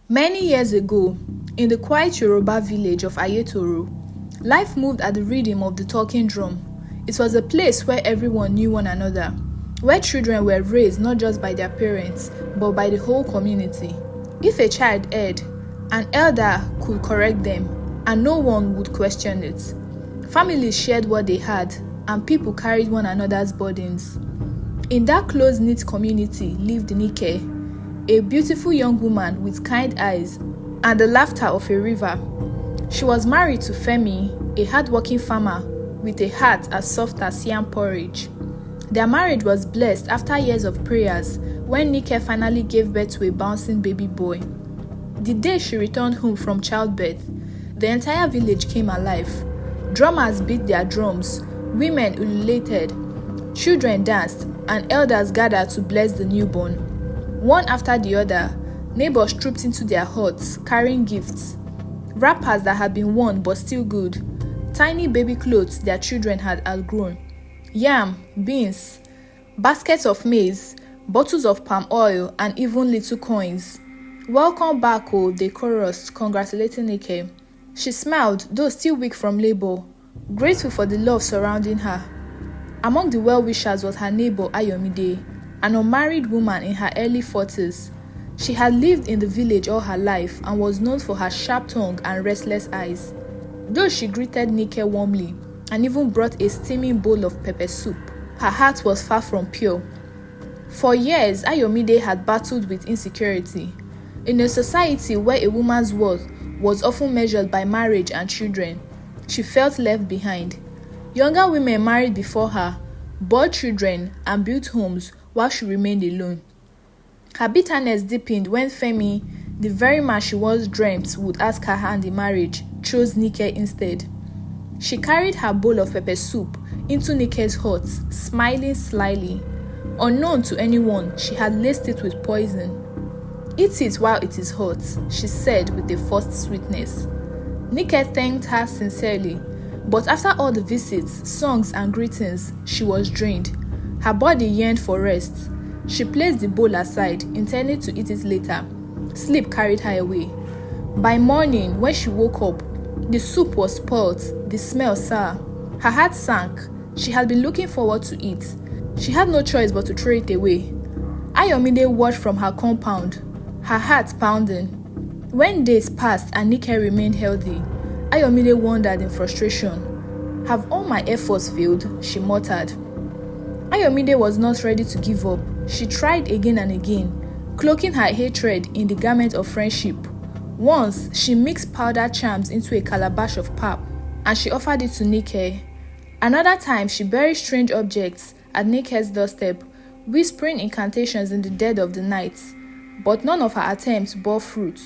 Many years ago, in the quiet Yoruba village of Ayetoro, life moved at the rhythm of the talking drum. It was a place where everyone knew one another, where children were raised not just by their parents, but by the whole community. If a child erred, an elder could correct them, and no one would question it. Families shared what they had, and people carried one another's burdens. In that close-knit community lived Enkay, a beautiful young woman with kind eyes and the laughter of a river. She was married to Femi, a hard-working farmer with a heart as soft as yam porridge. Their marriage was blessed after years of prayers when Enkay finally gave birth to a bouncing baby boy. The day she returned home from childbirth, the entire village came alive. Drummers beat their drums, women ululated, children danced, and elders gathered to bless the newborn. One after the other, neighbors trooped into their huts, carrying gifts. Wrappers that had been worn but still good, tiny baby clothes their children had outgrown, yam, beans, baskets of maize, bottles of palm oil, and even little coins. "Welcome back, oh," they chorused, congratulating Enkay. She smiled, though still weak from labor, grateful for the love surrounding her. Among the well-wishers was her neighbor Ayomide, an unmarried woman in her early 40s. She had lived in the village all her life and was known for her sharp tongue and restless eyes. Though she greeted Enkay warmly and even brought a steaming bowl of pepper soup, her heart was far from pure. For years, Ayomide had battled with insecurity. In a society where a woman's worth was often measured by marriage and children, she felt left behind. Younger women married before her, bore children, and built homes while she remained alone. Her bitterness deepened when Femi, the very man she once dreamt would ask her hand in marriage, chose Enkay instead. She carried her bowl of pepper soup into Enkay's hut, smiling slyly. Unknown to anyone, she had laced it with poison. "Eat it while it is hot," she said with a forced sweetness. Enkay thanked her sincerely, but after all the visits, songs, and greetings, she was drained. Her body yearned for rest. She placed the bowl aside, intending to eat it later. Sleep carried her away. By morning, when she woke up, the soup was spoiled, the smell sour. Her heart sank. She had been looking forward to it. She had no choice but to throw it away. Ayomide watched from her compound, her heart pounding. When days passed and Enkay remained healthy, Ayomide wondered in frustration. "Have all my efforts failed?" she muttered. Ayomide was not ready to give up. She tried again and again, cloaking her hatred in the garment of friendship. Once, she mixed powdered charms into a calabash of pap, and she offered it to Enkay. Another time, she buried strange objects at Enkay's doorstep, whispering incantations in the dead of the night. But none of her attempts bore fruit.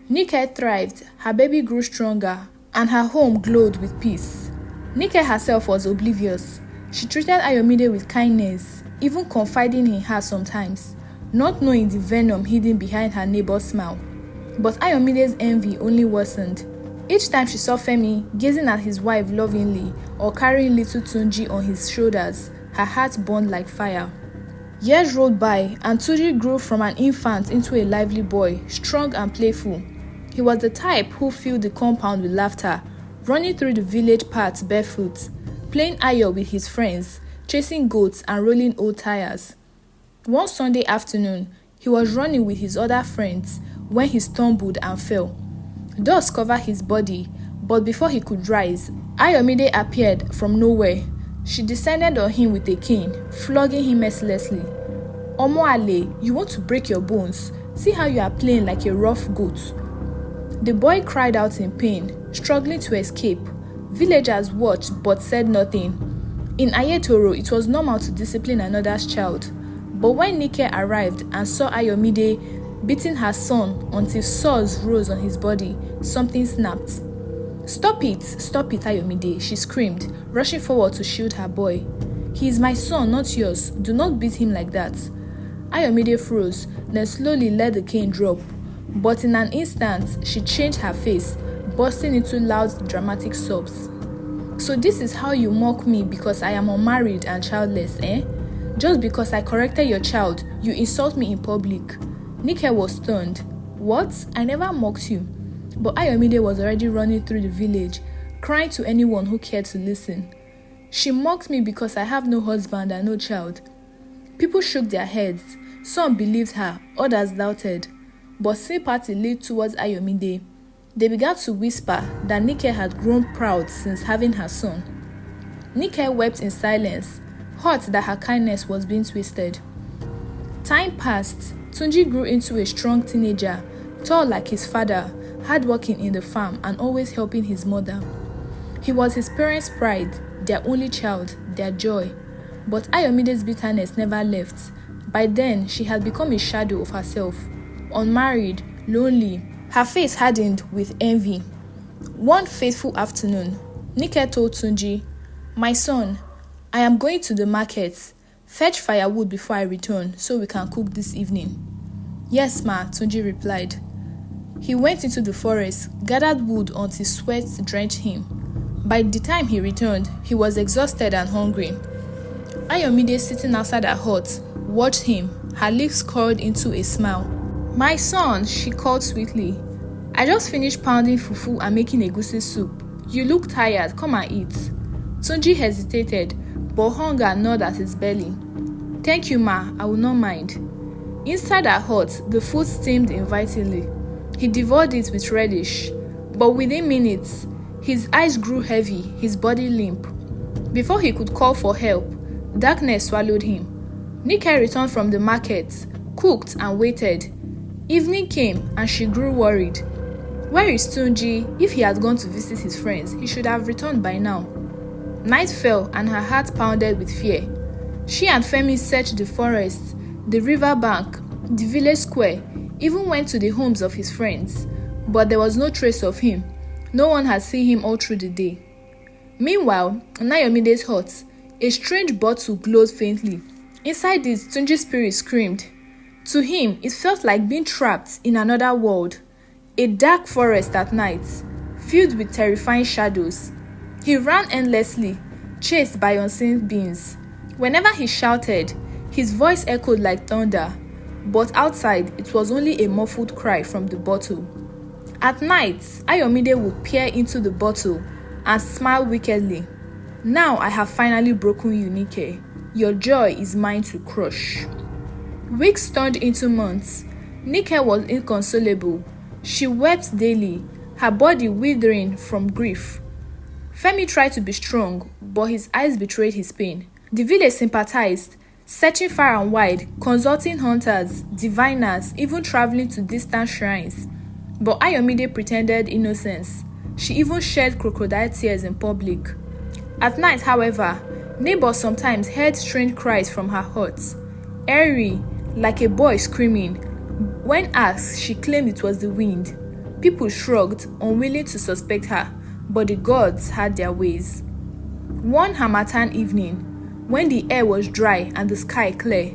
Enkay thrived, her baby grew stronger, and her home glowed with peace. Enkay herself was oblivious. She treated Ayomide with kindness, even confiding in her sometimes, not knowing the venom hidden behind her neighbor's smile. But Ayomide's envy only worsened. Each time she saw Femi gazing at his wife lovingly or carrying little Tunji on his shoulders, her heart burned like fire. Years rolled by, and Tunji grew from an infant into a lively boy, strong and playful. He was the type who filled the compound with laughter, running through the village paths barefoot, playing ayo with his friends, chasing goats and rolling old tires. One Sunday afternoon, he was running with his other friends when he stumbled and fell. Dust covered his body, but before he could rise, Ayomide appeared from nowhere. She descended on him with a cane, flogging him mercilessly. "Omo Ale, you want to break your bones? See how you are playing like a rough goat." The boy cried out in pain, struggling to escape. Villagers watched but said nothing. In Ayetoro, it was normal to discipline another's child. But when Enkay arrived and saw Ayomide beating her son until sores rose on his body, something snapped. Stop it, Ayomide," she screamed, rushing forward to shield her boy. "He is my son, not yours. Do not beat him like that." Ayomide froze, then slowly let the cane drop. But in an instant, she changed her face, bursting into loud, dramatic sobs. "So this is how you mock me because I am unmarried and childless, eh? Just because I corrected your child, you insult me in public." Nike was stunned. "What? I never mocked you." But Ayomide was already running through the village, crying to anyone who cared to listen. "She mocked me because I have no husband and no child." People shook their heads. Some believed her, others doubted. But sympathy led towards Ayomide. They began to whisper that Nike had grown proud since having her son. Nike wept in silence, hurt that her kindness was being twisted. Time passed. Tunji grew into a strong teenager, tall like his father, hardworking in the farm and always helping his mother. He was his parents' pride, their only child, their joy. But Ayomide's bitterness never left. By then, she had become a shadow of herself. Unmarried, lonely, her face hardened with envy. One fateful afternoon, Nike told Tunji, "My son, I am going to the market. Fetch firewood before I return so we can cook this evening." "Yes, ma," Tunji replied. He went into the forest, gathered wood until sweat drenched him. By the time he returned, he was exhausted and hungry. Ayomide, sitting outside her hut, watched him, her lips curled into a smile. "My son," she called sweetly, "I just finished pounding fufu and making egusi soup. You look tired, come and eat." Tunji hesitated, but hunger gnawed at his belly. "Thank you, ma, I will not mind." Inside her hut, the food steamed invitingly. He devoured it with relish, but within minutes, his eyes grew heavy, his body limp. Before he could call for help, darkness swallowed him. Nike returned from the market, cooked and waited. Evening came and she grew worried. Where is Tunji? If he had gone to visit his friends, he should have returned by now. Night fell and her heart pounded with fear. She and Femi searched the forest, the river bank, the village square, even went to the homes of his friends. But there was no trace of him. No one had seen him all through the day. Meanwhile, in Ayomide's hut, a strange bottle glowed faintly. Inside it, Tunji's spirit screamed. To him, it felt like being trapped in another world. A dark forest at night, filled with terrifying shadows. He ran endlessly, chased by unseen beings. Whenever he shouted, his voice echoed like thunder. But outside, it was only a muffled cry from the bottle. At night, Ayomide would peer into the bottle and smile wickedly. Now I have finally broken you, Nike. Your joy is mine to crush. Weeks turned into months. Nike was inconsolable. She wept daily, her body withering from grief. Femi tried to be strong, but his eyes betrayed his pain. The village sympathized, searching far and wide, consulting hunters, diviners, even traveling to distant shrines. But Ayomide pretended innocence. She even shed crocodile tears in public. At night, however, neighbors sometimes heard strange cries from her hut. Eerie, like a boy screaming. When asked, she claimed it was the wind. People shrugged, unwilling to suspect her, but the gods had their ways. One Harmattan evening, when the air was dry and the sky clear,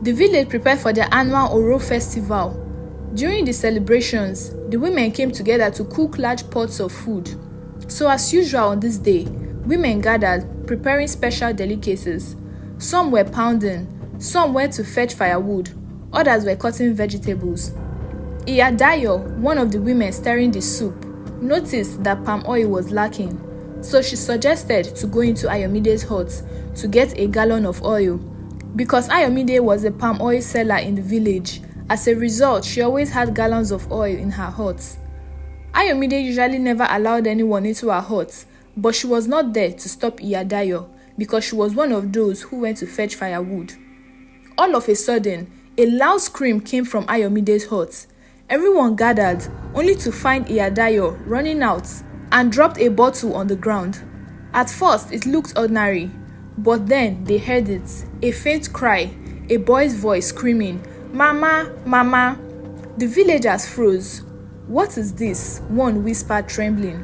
the village prepared for their annual Oro festival. During the celebrations, the women came together to cook large pots of food. So as usual on this day, women gathered, preparing special delicacies. Some were pounding, some went to fetch firewood, others were cutting vegetables. Iyadayo, one of the women stirring the soup, noticed that palm oil was lacking, so she suggested to go into Ayomide's hut to get a gallon of oil. Because Ayomide was a palm oil seller in the village, as a result, she always had gallons of oil in her hut. Ayomide usually never allowed anyone into her hut, but she was not there to stop Iyadayo because she was one of those who went to fetch firewood. All of a sudden, a loud scream came from Ayomide's hut. Everyone gathered, only to find Iyadayo running out and dropped a bottle on the ground. At first, it looked ordinary, but then they heard it, a faint cry, a boy's voice screaming, "Mama, Mama!" The villagers froze. "What is this?" one whispered, trembling.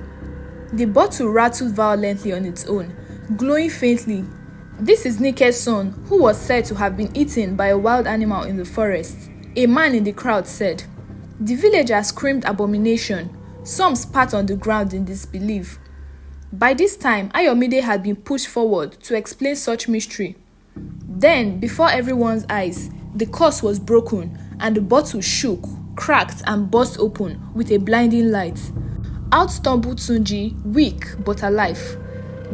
The bottle rattled violently on its own, glowing faintly. "This is Nike's son, who was said to have been eaten by a wild animal in the forest," a man in the crowd said. The villagers screamed abomination. Some spat on the ground in disbelief. By this time, Ayomide had been pushed forward to explain such mystery. Then, before everyone's eyes, the curse was broken and the bottle shook, cracked and burst open with a blinding light. Out stumbled Tunji, weak but alive.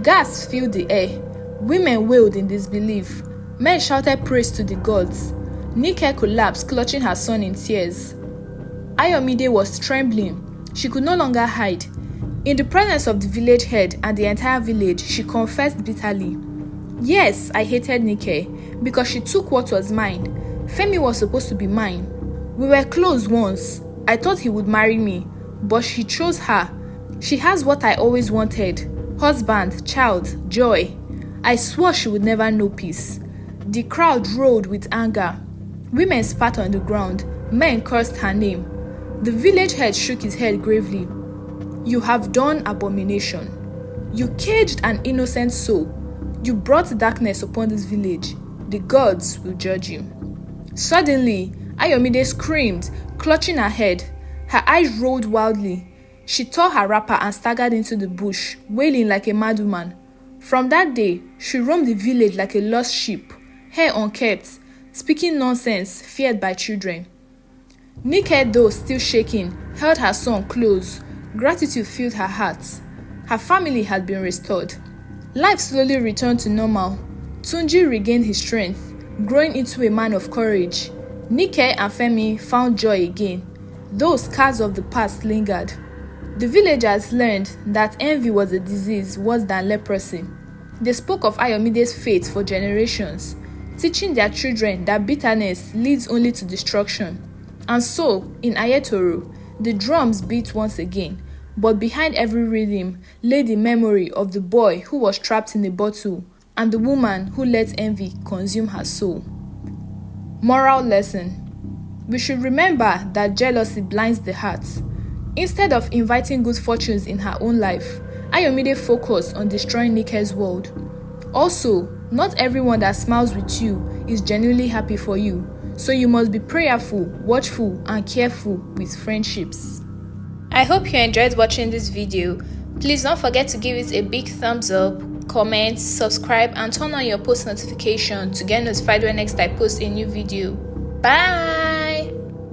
Gasps filled the air. Women wailed in disbelief. Men shouted praise to the gods. Nike collapsed, clutching her son in tears. Ayomide was trembling. She could no longer hide. In the presence of the village head and the entire village, she confessed bitterly. Yes, I hated Nike because she took what was mine. Femi was supposed to be mine. We were close once. I thought he would marry me, but he chose her. She has what I always wanted: husband, child, joy. I swore she would never know peace. The crowd roared with anger. Women spat on the ground. Men cursed her name. The village head shook his head gravely. You have done abomination. You caged an innocent soul. You brought darkness upon this village. The gods will judge you. Suddenly, Ayomide screamed, clutching her head. Her eyes rolled wildly. She tore her wrapper and staggered into the bush, wailing like a mad woman. From that day, she roamed the village like a lost sheep, hair unkept, speaking nonsense, feared by children. Nike, though still shaking, held her son close. Gratitude filled her heart. Her family had been restored. Life slowly returned to normal. Tunji regained his strength, growing into a man of courage. Nike and Femi found joy again, though scars of the past lingered. The villagers learned that envy was a disease worse than leprosy. They spoke of Ayomide's fate for generations, teaching their children that bitterness leads only to destruction. And so, in Ayetoro, the drums beat once again, but behind every rhythm lay the memory of the boy who was trapped in a bottle and the woman who let envy consume her soul. Moral lesson: we should remember that jealousy blinds the heart. Instead of inviting good fortunes in her own life, Ayomide focused on destroying Nike's world. Also, not everyone that smiles with you is genuinely happy for you, so you must be prayerful, watchful, and careful with friendships. I hope you enjoyed watching this video. Please don't forget to give it a big thumbs up, comment, subscribe, and turn on your post notification to get notified when next I post a new video. Bye!